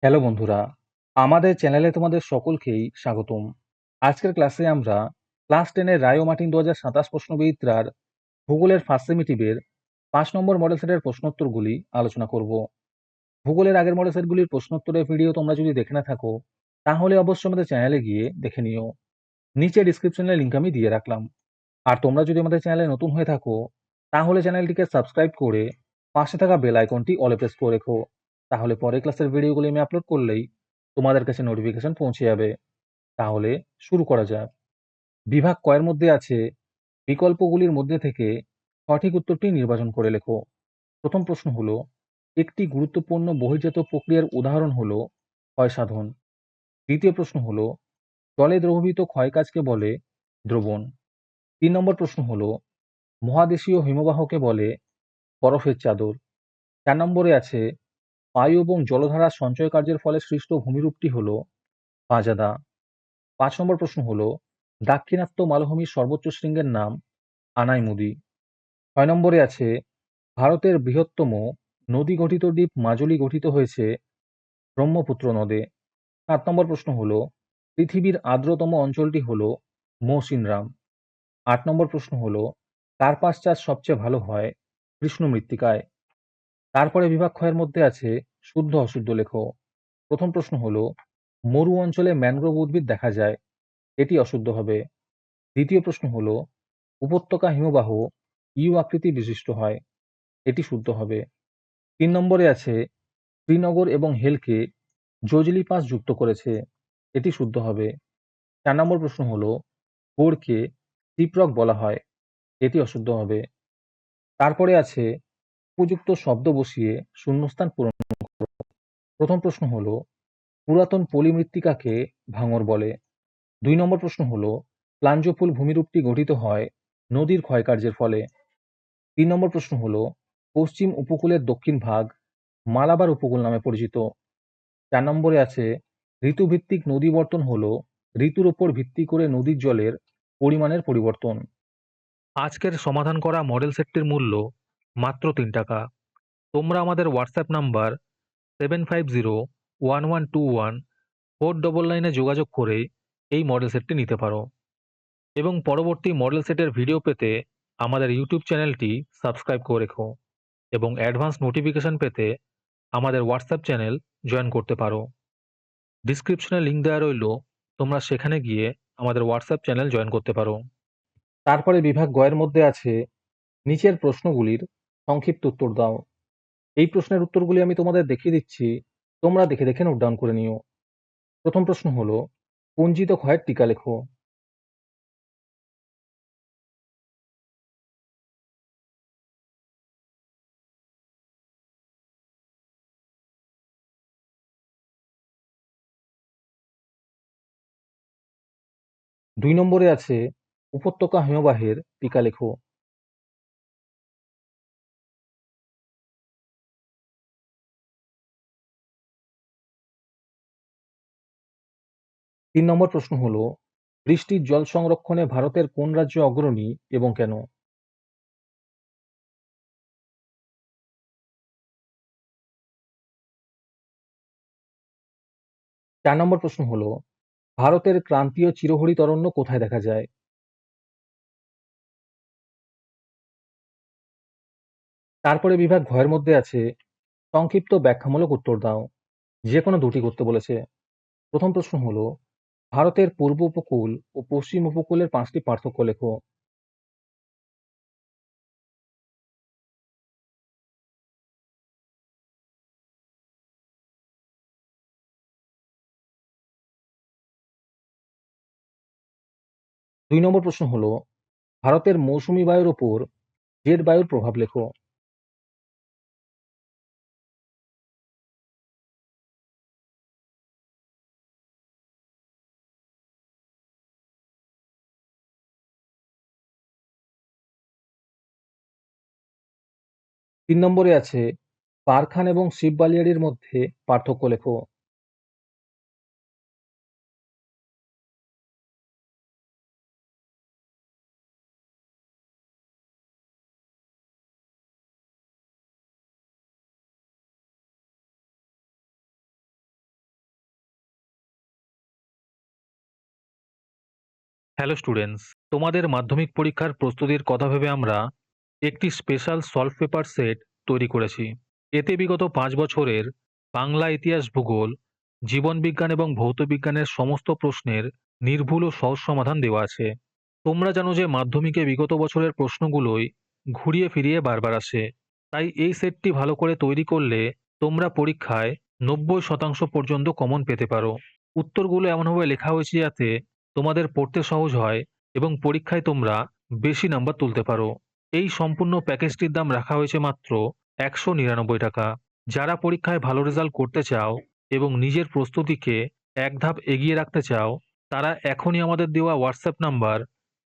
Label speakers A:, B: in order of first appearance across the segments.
A: Hello বন্ধুরা, আমাদের চ্যানেলে তোমাদের সকলকেই স্বাগতম। আজকের ক্লাসে আমরা ক্লাস 10 এর রায় ও মার্টিন 2027 প্রশ্নবিচিত্রার ভূগোলের ফার্স্ট সেমিটিভের 5 নম্বর মডেল সেটের প্রশ্নোত্তরগুলি আলোচনা করব। ভূগোলের আগের মডেল সেটগুলির প্রশ্নোত্তরের ভিডিও তোমরা যদি দেখে না থাকো, তাহলে অবশ্যই আমাদের চ্যানেলে গিয়ে দেখে নিও। নিচে ডিসক্রিপশনে লিংক আমি দিয়ে রাখলাম। আর তোমরা যদি আমাদের চ্যানেলে নতুন হয়ে থাকো, তাহলে চ্যানেলটিকে সাবস্ক্রাইব করে পাশে থাকা বেল আইকনটি অলে প্রেস করে রেখো। তাহলে পরের ক্লাসের ভিডিওগুলি আমি আপলোড করলেই তোমাদের কাছে নোটিফিকেশন পৌঁছে যাবে। তাহলে শুরু করা যাক। বিভাগ কয়ের মধ্যে আছে বিকল্পগুলির মধ্যে থেকে সঠিক উত্তরটি নির্বাচন করে লেখো। প্রথম প্রশ্ন হলো, একটি গুরুত্বপূর্ণ বহির্জাত প্রক্রিয়ার উদাহরণ হলো ক্ষয় সাধন। দ্বিতীয় প্রশ্ন হলো, জলে দ্রবীভূত ক্ষয়কাজকে বলে দ্রবণ। 3 নম্বর প্রশ্ন হলো, মহাদেশীয় হিমবাহকে বলে বরফের চাদর। 4 নম্বরে আছে, বায়ু এবং জলধারার সঞ্চয় কার্যের ফলে সৃষ্ট ভূমিরূপটি হলো বাজাদা। 5 নম্বর প্রশ্ন হলো, দাক্ষিণাত্য মালভূমির সর্বোচ্চ শৃঙ্গের নাম আনাইমুদি। 6 নম্বরে আছে, ভারতের বৃহত্তম নদী গঠিত দ্বীপ মাজুলি গঠিত হয়েছে ব্রহ্মপুত্র নদে। 7 নম্বর প্রশ্ন হলো, পৃথিবীর আর্দ্রতম অঞ্চলটি হলো মৌসিনরাম। 8 নম্বর প্রশ্ন হলো, কার্পাস চাষ সবচেয়ে ভালো হয় কৃষ্ণ মৃত্তিকায়। তারপরে বিভাগ ক্ষয়ের মধ্যে আছে শুদ্ধ অশুদ্ধ লেখো। প্রথম প্রশ্ন হলো, মরু অঞ্চলে ম্যানগ্রোভ উদ্ভিদ দেখা যায়, এটি অশুদ্ধ হবে। দ্বিতীয় প্রশ্ন হলো, উপত্যকা হিমবাহ ইউ আকৃতি বিশিষ্ট হয়, এটি শুদ্ধ হবে। 3 নম্বরে আছে, শ্রীনগর এবং হেলকে জোজিলি পাস যুক্ত করেছে, এটি শুদ্ধ হবে। 4 নম্বর প্রশ্ন হলো, গোড়কে চিপরক বলা হয়, এটি অশুদ্ধ হবে। তারপরে আছে, উপযুক্ত শব্দ বসিয়ে শূন্যস্থান পূরণ। প্রথম প্রশ্ন হলো, পুরাতন পলি মৃত্তিকাকে ভাঙর বলে। 2 নম্বর প্রশ্ন হলো, প্লাঞ্জফুল ভূমিরূপটি গঠিত হয় নদীর ক্ষয়কার্যের ফলে। 3 নম্বর প্রশ্ন হলো, পশ্চিম উপকূলের দক্ষিণ ভাগ মালাবার উপকূল নামে পরিচিত। 4 নম্বরে আছে, ঋতুভিত্তিক নদীবর্তন হলো ঋতুর উপর ভিত্তি করে নদীর জলের পরিমাণের পরিবর্তন। আজকের সমাধান করা মডেল সেটটির মূল্য মাত্র 3 টাকা। তোমরা আমাদের হোয়াটসঅ্যাপ নাম্বার 7501121499 যোগাযোগ করে এই মডেল সেটটি নিতে পারো এবং পরবর্তী মডেল সেটের ভিডিও পেতে আমাদের ইউটিউব চ্যানেলটি সাবস্ক্রাইব করে রেখো এবং অ্যাডভান্স নোটিফিকেশন পেতে আমাদের হোয়াটসঅ্যাপ চ্যানেল জয়েন করতে পারো। ডিসক্রিপশনে লিংক দেওয়া রইল, তোমরা সেখানে গিয়ে আমাদের হোয়াটসঅ্যাপ চ্যানেল জয়েন করতে পারো। তারপরে বিভাগ গয়ের মধ্যে আছে, নিচের প্রশ্নগুলির সংক্ষিপ্ত উত্তর দাও। এই প্রশ্নের উত্তরগুলি আমি তোমাদের দেখিয়ে দিচ্ছি, তোমরা দেখে দেখে নোট ডাউন করে নিও। প্রথম প্রশ্ন হলো, পঞ্জিত ক্ষয়ের টিকা লেখো। 2 নম্বরে আছে, উপত্যকা হিমবাহের টিকা লেখো। 3 নম্বর প্রশ্ন হলো, বৃষ্টির জল সংরক্ষণে ভারতের কোন রাজ্য অগ্রণী এবং কেন? 4 নম্বর প্রশ্ন হলো, ভারতের ক্রান্তীয় চিরহরিত অরণ্য কোথায় দেখা যায়? তারপরে বিভাগ ঘয়ের মধ্যে আছে, সংক্ষিপ্ত ব্যাখ্যামূলক উত্তর দাও। যে কোনো দুটি করতে বলেছে। প্রথম প্রশ্ন হলো, ভারতের পূর্ব উপকূল ও পশ্চিম উপকূলের 5টি পার্থক্য লেখো। দুই নম্বর প্রশ্ন হলো, ভারতের মৌসুমী বায়ুর ওপর জেট বায়ুর প্রভাব লেখো। তিন নম্বরে আছে, পারখান এবং শিববালিয়াড়ির মধ্যে পার্থক্য লেখো। হ্যালো স্টুডেন্টস, তোমাদের মাধ্যমিক পরীক্ষার প্রস্তুতির কথা ভেবে আমরা একটি স্পেশাল সলভ পেপার সেট তৈরি করেছি। এতে বিগত 5 বছরের বাংলা, ইতিহাস, ভূগোল, জীবনবিজ্ঞান এবং ভৌতবিজ্ঞানের সমস্ত প্রশ্নের নির্ভুল ও সহজ সমাধান দেওয়া আছে। তোমরা জানো যে মাধ্যমিকে বিগত বছরের প্রশ্নগুলোই ঘুরিয়ে ফিরিয়ে বারবার আসে। তাই এই সেটটি ভালো করে তৈরি করলে তোমরা পরীক্ষায় 90% পর্যন্ত কমন পেতে পারো। উত্তরগুলো এমনভাবে লেখা হয়েছে যাতে তোমাদের পড়তে সহজ হয় এবং পরীক্ষায় তোমরা বেশি নাম্বার তুলতে পারো। এই সম্পূর্ণ প্যাকেজটির দাম রাখা হয়েছে মাত্র 199 টাকা। যারা পরীক্ষায় ভালো রেজাল্ট করতে চাও এবং নিজের প্রস্তুতিকে এক ধাপ এগিয়ে রাখতে চাও, তারা এখনই আমাদের দেওয়া হোয়াটসঅ্যাপ নাম্বার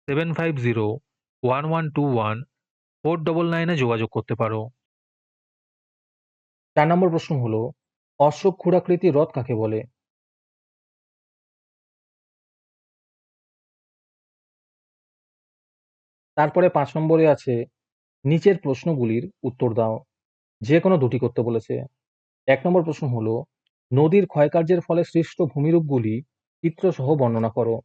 A: 7501121499 যোগাযোগ করতে পারো। 4 নম্বর প্রশ্ন হলো, অশোক ক্ষুরাকৃতি হ্রদ কাকে বলে? তারপরে 5 নম্বরে আছে, নিচের প্রশ্নগুলির উত্তর দাও। যে কোনো দুটি করতে বলেছে। 1 নম্বর প্রশ্ন হলো, নদীর ক্ষয়কার্যের ফলে সৃষ্ট ভূমিরূপগুলি চিত্রসহ বর্ণনা করো।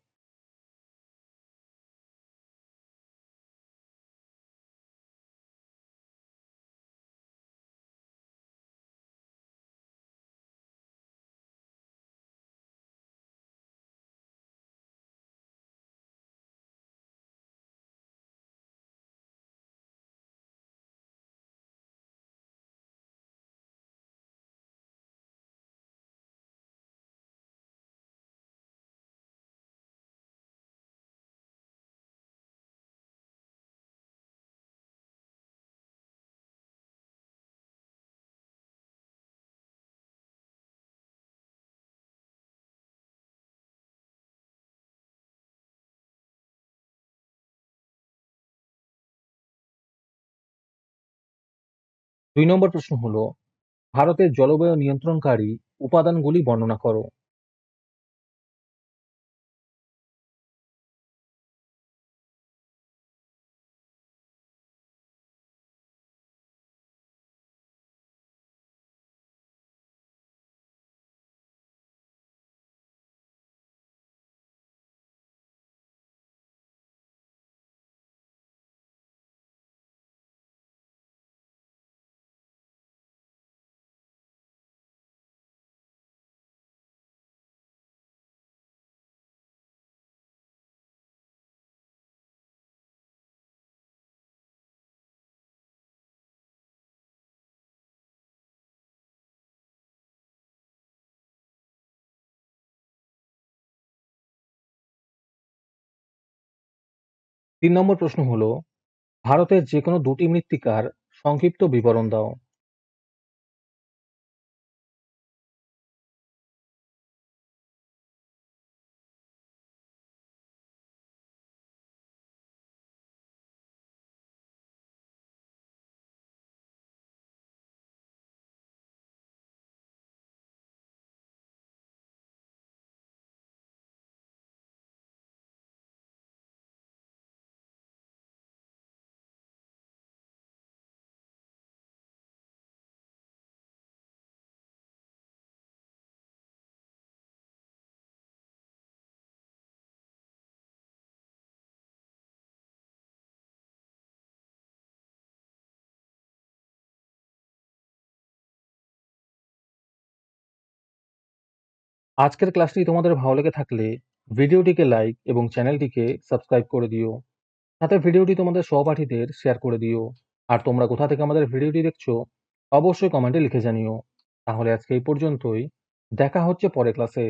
A: দুই নম্বর প্রশ্ন হলো, ভারতের জলবায়ু নিয়ন্ত্রণকারী উপাদানগুলি বর্ণনা করো। তিন নম্বর প্রশ্ন হলো, ভারতের যে কোনো দুটি মৃত্তিকার সংক্ষিপ্ত বিবরণ দাও। আজকের ক্লাসটি তোমাদের ভালো লেগে থাকলে ভিডিওটিকে লাইক এবং চ্যানেলটিকে সাবস্ক্রাইব করে দিও। সাথে ভিডিওটি তোমাদের সহপাঠীদের শেয়ার করে দিও। আর তোমরা কোথা থেকে আমাদের ভিডিওটি দেখছো অবশ্যই কমেন্টে লিখে জানিও। তাহলে আজকে এই পর্যন্তই। দেখা হচ্ছে পরের ক্লাসে।